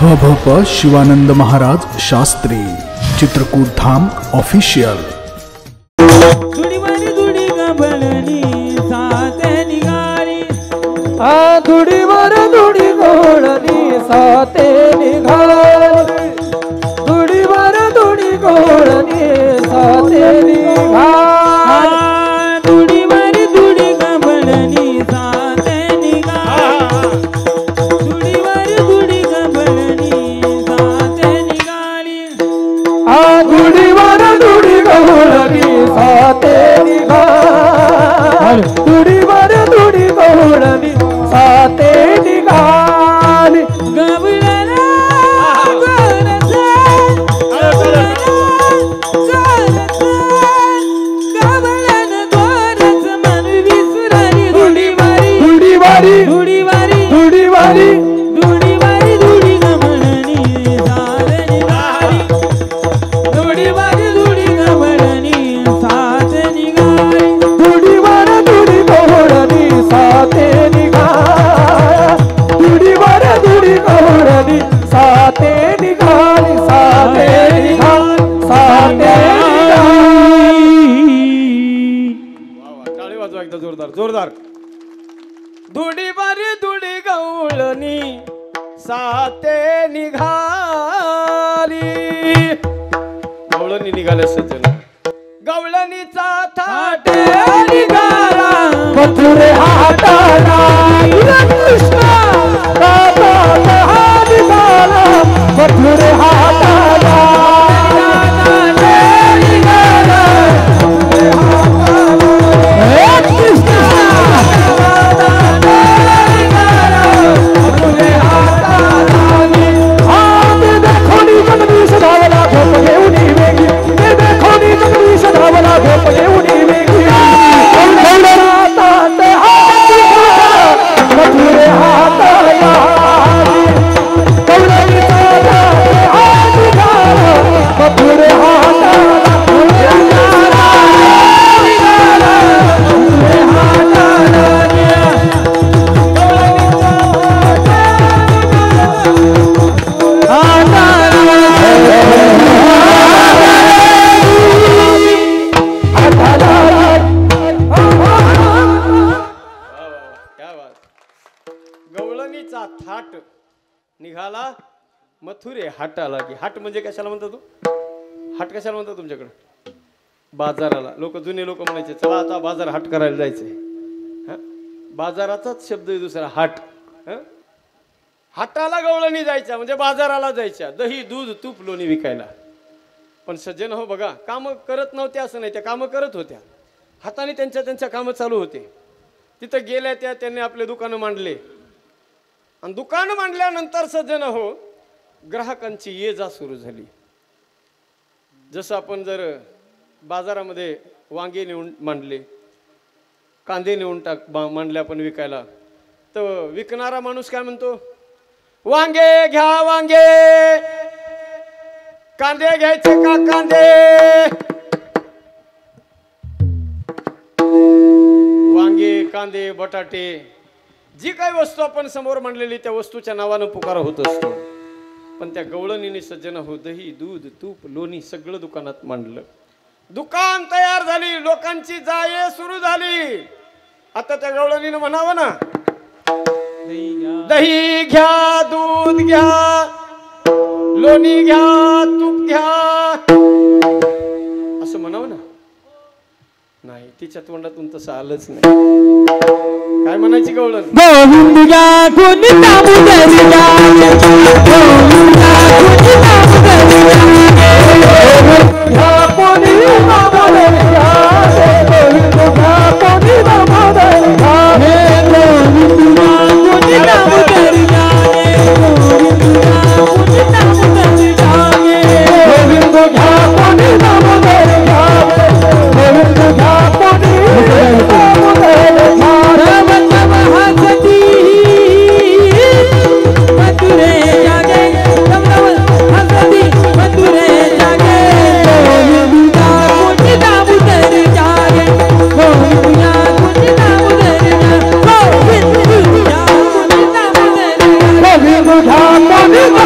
भप शिवानंद महाराज शास्त्री चित्रकूट धाम official. धुडीवर धुडी घोडणी साते निघाली, धुडीवर धुडी घोडणी साते निघाली, धुडीवर धुडी घोडणी साते निघाली, धुडीवर धुडी घोडणी साते निघाली, धुडीवर धुडी घोडणी साते निघाली, धुडीवर धुडी घोडणी साते निघाली, गवळणा जोरदार। धुडीवर धुडी गवळणी साते निघाली, गवळणी निघाले सज्जन, गवळणीचा थाट निघाला मथुरे हाताला, कृष्ण निघाला मथुरे हाताला, निघाला मथुरे हाटाला। की हाट म्हणजे कशाला म्हणतात तू? हाट कशाला म्हणतात तुमच्याकडे? बाजाराला। लोक जुने लोक म्हणायचे चला आता बाजार हाट करायला जायचंय। बाजाराचाच शब्द आहे दुसरा हाट। हाटाला गवळणी जायच्या म्हणजे बाजाराला जायच्या, दही दूध तूप लोणी विकायला। पण सज्जन हो बघा, काम करत नव्हते असं नाही, त्या काम करत होत्या, हाताने त्यांच्या कामं चालू होते। तिथं गेल्या त्यांनी आपले दुकानं मांडले, आणि दुकान मांडल्यानंतर सज्जन हो ग्राहकांची ये जा सुरू झाली। जसं आपण जर बाजारामध्ये वांगे नेऊन मांडले, कांदे नेऊन मांडले आपण विकायला, तर विकणारा माणूस काय म्हणतो? वांगे घ्या वांगे, कांदे घ्यायचे का कांदे? वांगे कांदे बटाटे जी काही वस्तू आपण समोर मांडलेली त्या वस्तूच्या नावानं पुकार होत असतो। पण त्या गवळणीने सज्जन हो दही दूध तूप लोणी सगळं दुकानात मांडलं, दुकान तयार झाली, लोकांची जाये सुरू झाली। आता त्या गवळणीनं म्हणावं ना, दही घ्या दूध घ्या लोणी घ्या तूप घ्या असं म्हणावं ना? नाही, तिच्या तोंडातून तसं आलंच नाही। काय म्हणायची गवळण? गोविंद घ्या कोणी दामोदर घ्या, गोविंद घ्या कोणी दामोदर घ्या, गोविंद घ्या कोणी दामोदर घ्या, गोविंद घ्या कोणी दामोदर घ्या, गोविंद घ्या कोणी दामोदर घ्या, गोविंद घ्या कोणी दामोदर घ्या, गोविंद घ्या कोणी दामोदर घ्या। Come on.